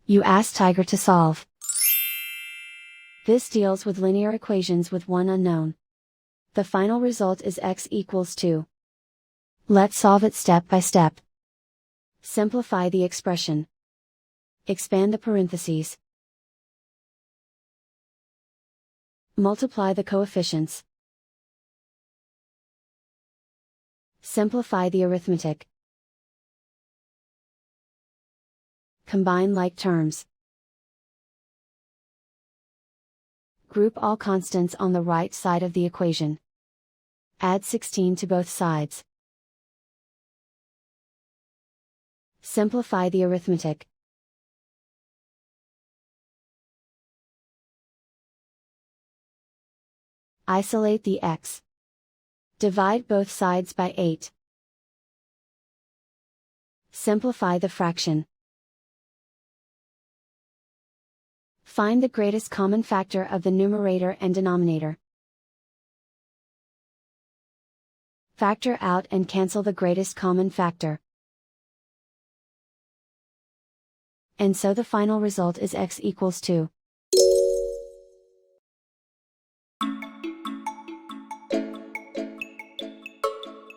You ask Tiger to solve. This deals with linear equations with one unknown. The final result is x equals 2. Let's solve it step by step. Simplify the expression. Expand the parentheses. Multiply the coefficients. Simplify the arithmetic. Combine like terms. Group all constants on the right side of the equation. Add 16 to both sides. Simplify the arithmetic. Isolate the x. Divide both sides by 8. Simplify the fraction. Find the greatest common factor of the numerator and denominator. Factor out and cancel the greatest common factor. And so the final result is x equals 2.